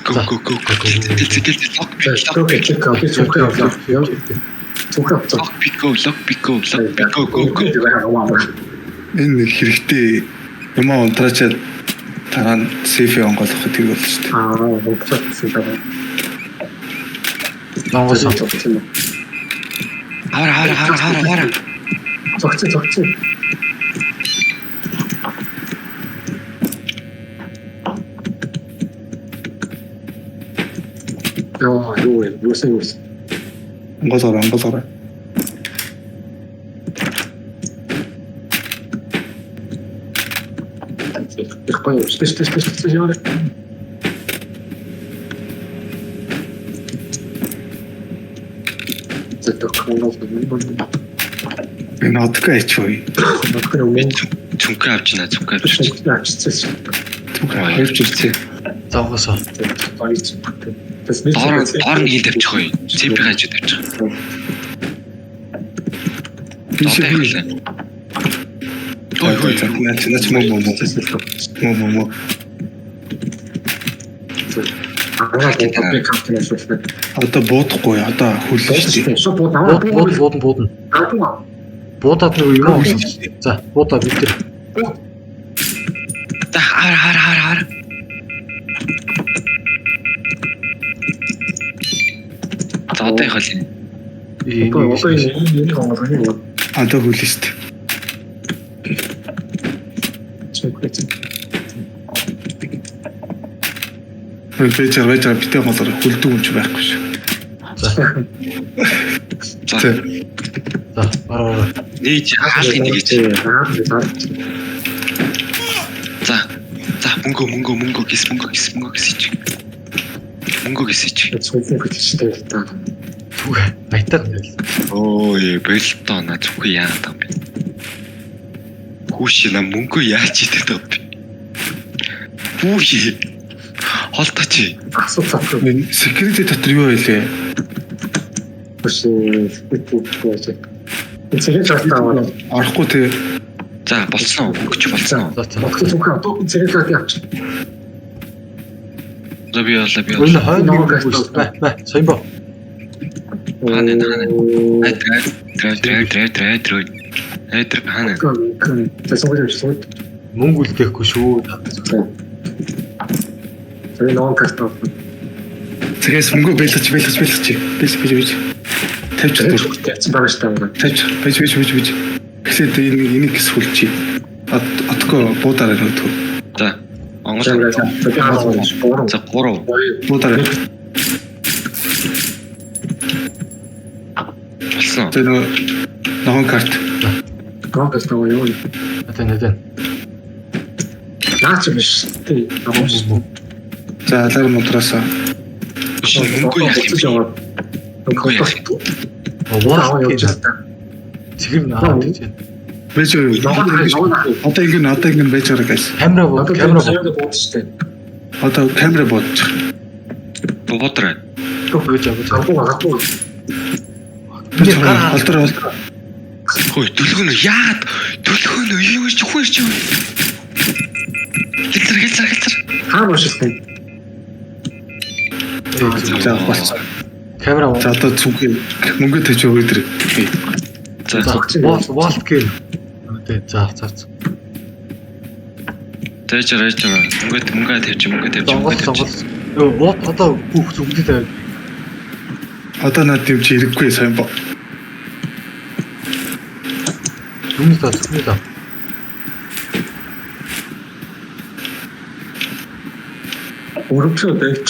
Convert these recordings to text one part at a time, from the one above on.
Go. Энэ хэрэгтэй юм аа унтраачаад тагаан сейф онгоолох гэдэг бол шүү дээ. унтраачсан даа. Нонгос. Хара. Зогцсон. Юу Онгоолоо. Спеш. Энэ одгооч бай. Цүнхээ авч байна. Хоёр жилчээ. Нонгос. Доор нь хил тавьчих гоё. Цэвэр хажууд тавьчих. Ой. Наач муу. Одоо буудахгүй. Одоо хүлээж. Буудна. Буудаад нэг юм уу? За, буудаа бид тэр. За хара. Одоо их л Одоо хүлээж. Вэжэр битээ болоор хүлдэг юм ч байхгүй шүү. За. Бараа. Нээж хаалт нэг гэж. За. Мөнгө гис. Түгэ. Айтаа. Ой, болтоо на зүггүй яа таа би. Хүүши на мөнгө яаж идэх таа би. Хүүши. Холтооч. Security дотор юу байлээ? Орохгүй тий. За, болцсон уу? Мөнгөч болцсон уу? За би яа. Энэ хойно бай. Сайн ба. Хана. Хана. Мөнгө үлдээхгүй шүү. Тэгээс мөнгө бэлгэж. Бэж. Тавьчих. Гэсээд энийг гэс хүлчий. Отко буудаараа нөгдөө. За. Онгоц. За 3. Буудаараа. Болсон. Тэр ногоон карт. Надад. Наач биш. За алар модраасаа. Мөнгө яах юм. Цэгэр наад гэж байна. Бэж одоо ингэ бэж байгаа guys. Камера бод. Одоо камера бодчих. Бодроо. Олдроо. Хөөе, төлгөн яагаад юу ч ухаарч юм. Хэлцэр. За болцсон. Камера бод. За одоо зүг мөнгө төч өгөө дэр. За. Валт гэл. За. Тэжэр. Мөнгө тавьчих. Йоо, вот одоо бүх зүгдээ. Одоо над юм чи хэрэггүй сайн ба. Зүгдээ. Өөрөөр хэлбэл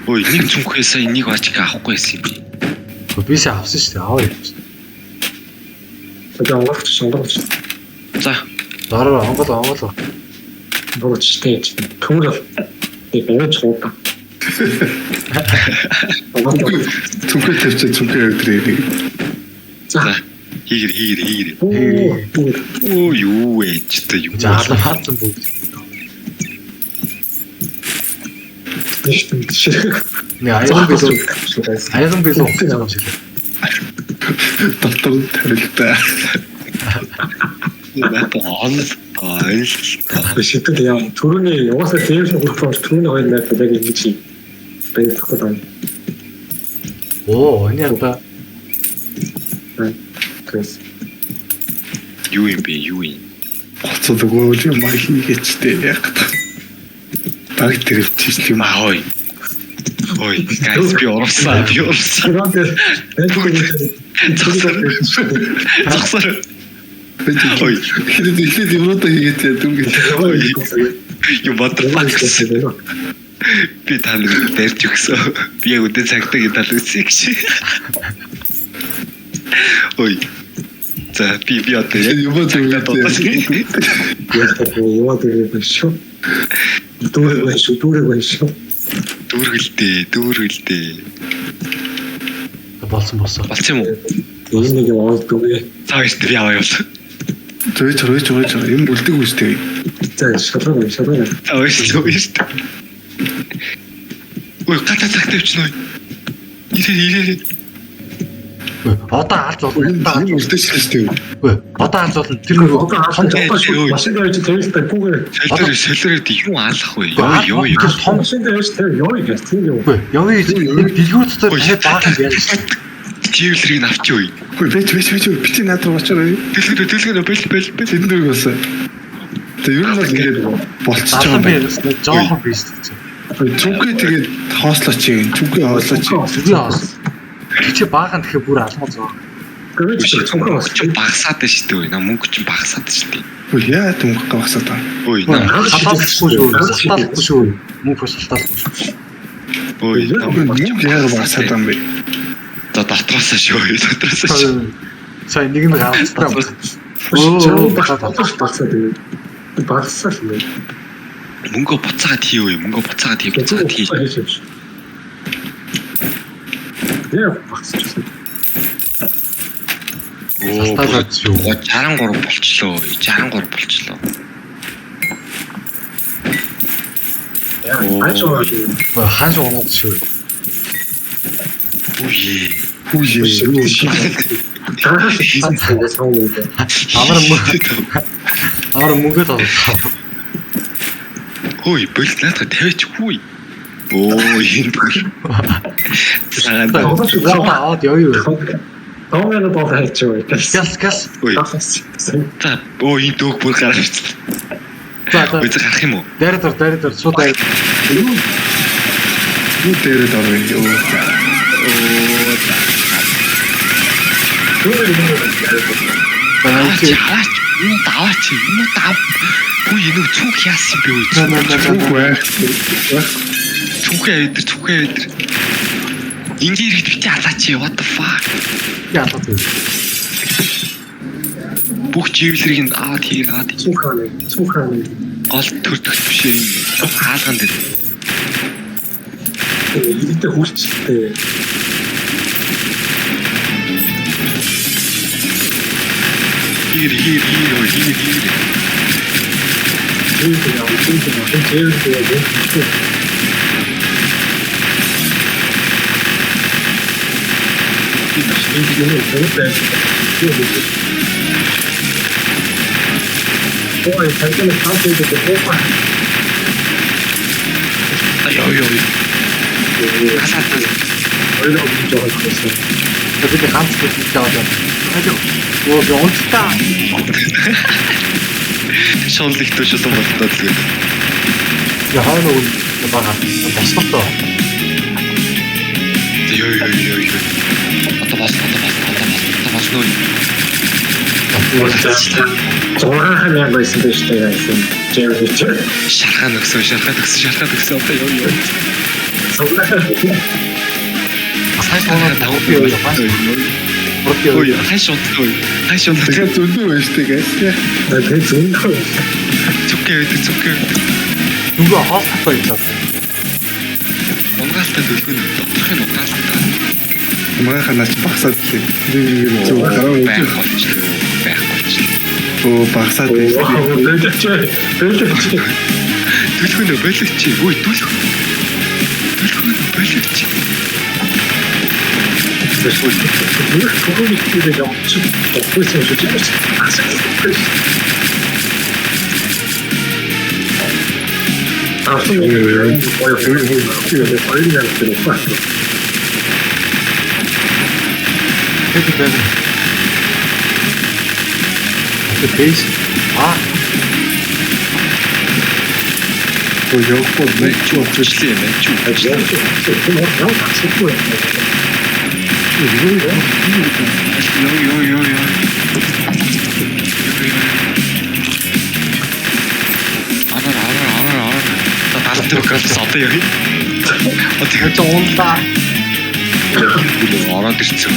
Ой, нэг зүнхээс энийг бачиг авахгүй байсан юм би. Бисээ авсан шүү дээ. Аваа явсан. За. Дараа онгол. Бүгдтэй түүрэл ингэж хуудаа. Зүнхээ тавьчих зүнхээ өдрөө. За. Хийгэр. Оо юу ээж та юу. За алан хаацсан бүгд. Нэ аян билүү. Доктор тарилтаа. Надад Шийдэл яа. Түрүүний угаасаа дээвшин хүртэл түрүүний хоёр найз яг ингэж баярлахгүй байна. Оо, энэ яа. Тэс. Юу юм бэ? Юу юм? Гоцол өгөөл юм хийгээчтэй яг та. Баг тэрвчиж юм аа. Ой, гайс би орсон. Загсаар. Ой, хэрэг юмруудаа хийгээч дүнгээ. You motherfucker. Би таныг дайрч өгсөн. Би яг өдөө цагтаа талж үзье гэж. Ой. За би одоо яг юм цагтаа дутсан. Яа тэр шүү. Дүүрэг шүү. Дүүргэлдээ. Болсон. Болчих юм уу? Энэ нэг олдгүй. Цааш би аваа явуулсан. Зөөж юм үлдэг үстэй. За шалгал. Цааш. Ой, гата цагтаа явчихна. Ирээ. Одоо алж болно. Энэ үлдэж шилжтэй. Одоо алж болно. Тэр нэг Машин дээр тэрэлтэй гүүгээр. Солиороод юу алах вэ? Ёо. Том машин дээр юу гэж тийм юу. явъя дэлгүүр дотор дахиад баахан яаж. Живлэрийг авчи үй. Ой, бич бич наад руу очоо. Дэлгэр бэл. Тэндэр бас. Тэгээ юу нэг ингэж болчихж Алан байгаа юм. би жоохон бист гэж. Чүнхээ тэгээд хоослооч юм. Чүнхээ хоослооч. Би хоос. Чи баахан тэгэхээр бүр алгуу зоо. Мөнгө чинь багасаад байна шүү дээ. Мөнгө чинь багасаад байна шүү дээ. Ой, яа түнх гавсаад байна. Ой, Хатаахгүй шүү. Мөнгө хатаахгүй шүү. ой, Мөнгө яа багасаад байна бэ? За дотроосоо шүү. Сайн нэг нь гаавцтай. Багсаад байна. Багсаад байна. Мөнгө буцаагаад хийв. Яа багсаж. Салтаагаад шүү. 63 болчлоо. 63 болчлоо. Ханш унаад шүү. Үе. Амар мөнгө таалаа. Ой, бэлт наатаа тавиач хүй. Оо, энэ бүр. Аваад явъя. Томьёо бол хайчгүй. Гас. Ой. За, оо энэ дөг бүр гараач. За. Ой, гарах юм уу? Дайраар шууд дайр. Юу дээрээ дөрөв юу. Аваач. Үгүй энэ цүнх яасан бэ үү? Цүнхээ өдр. Ингээр хэд бити алаач what the fuck? Яалаа. Бүх живлэрийг аваад хийгээд Цухааны. гол төрдөгч биш юм. Хаалган дээр. Идэгтэй хүчтэй. Хир. Ой, таньтай хамт идэх бохоо. Ёо. Хасаад. Ойлоо гэж байгаа. Тэгээд ганц гэж байгаа. Оо, онцтой. Шонлог төшөөсөн болтоо тэгээд. Яхаа нэг бага бослоо. Ёо. Одоо босноо. Зургаан яг байсан байж таа гэсэн. Жирч. Шархаа өгсөн одоо ёо. Сайн оноо давуу юу Ой, хайшон. Тэгэхээр зөндөө байж тээ гайс. Тэгээд зөндөө. Цүкээ. нөгөө хоолтой юм. Унгаалтай төлгөн доторхын унгаалтай. Маханаач багсаад тий. Байх болчихлоо. Оо багсаад тий. Төлгөн боловч. Ой, төлгөн боловч. авсан гоё гоё яг тэр баг. Хэдий байна. Это бейс. 또 여고 맥주 Хүчлээ мэж. Яа тасахгүй. Ёо. Араа. За 70 градус одоо яа. Одоо 저 온다. ороод ирсэн.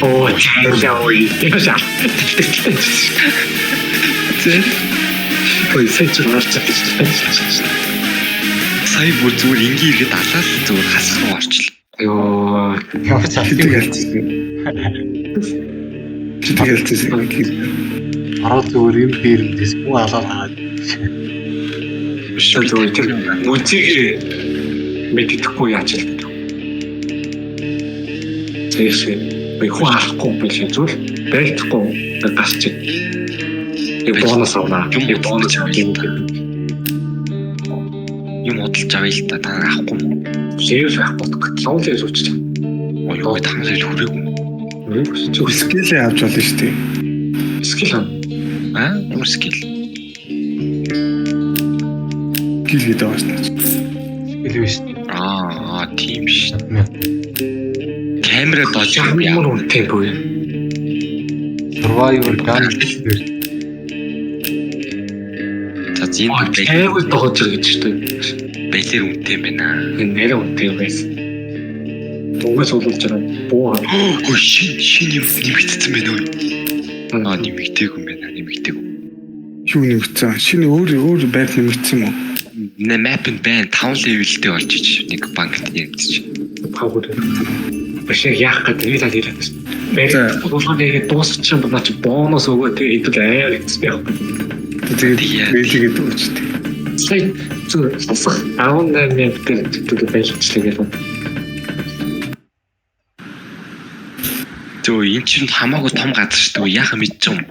Оо яа ой. Яа. Зэ Ой сэч марч. сая бүр зүгээр ингийн ирэхэд алаас зүгээр хасах руу орчлоо. Ёо. Явж 기대 чадсан. 갈지 Араа зүгээр юм бирэндээс бүх алаад. Шууд тэр музик мэддэхгүй яач л гэдэг. Тэсээ би хуахгүй биш зүйл байхгүй гасч. Яг бонус авна. Яг бонус юм. Юм бодолж авъя л та авахгүй юм. Сэвс байхгүй. Лоулээс үуч. Ой танхал хүрээгүй. 스킬ээ авч болно шүү дээ. Скил Ямар скил? Скил гэдэг байгаа шүү дээ. Илвэш. Тийм биш. Мэн. Камера дож юм яа. ямар үнэтэй бүү. Survivor gun. За зин Тэвэр догож ирэх гэж шүү дээ. бэлэр үнэтэй юм байна. Энэ нэрээ үнэтэй юм байсан. Дугаас уулж байгаа буу. Ой шин юм нэмэгдсэн байна уу? Нэмэгдээг юм байна. Нэмэгдээг. Юу нэмэгдсэн? Шинэ өөр байр нэмэгдсэн юм уу? Map and band 5 levelтэй болж ич нэг банкт нэмэгдэж. Пауэр. Биш яах гэдэг нэг л хэлээд байна. Бэлэг болгоныг дуусчих юм байна чи бонус өгөө тэгээ хэдэл аяар гэсэн яг. Тэгээд бэлэг гэдэг үстэй. Сая зүгээр сонсох 18 минут гэдэг байлчлаа гэх юм. Зөө эн чинь хамаагүй том газар шүү дээ. Яхаа мэдчих юм.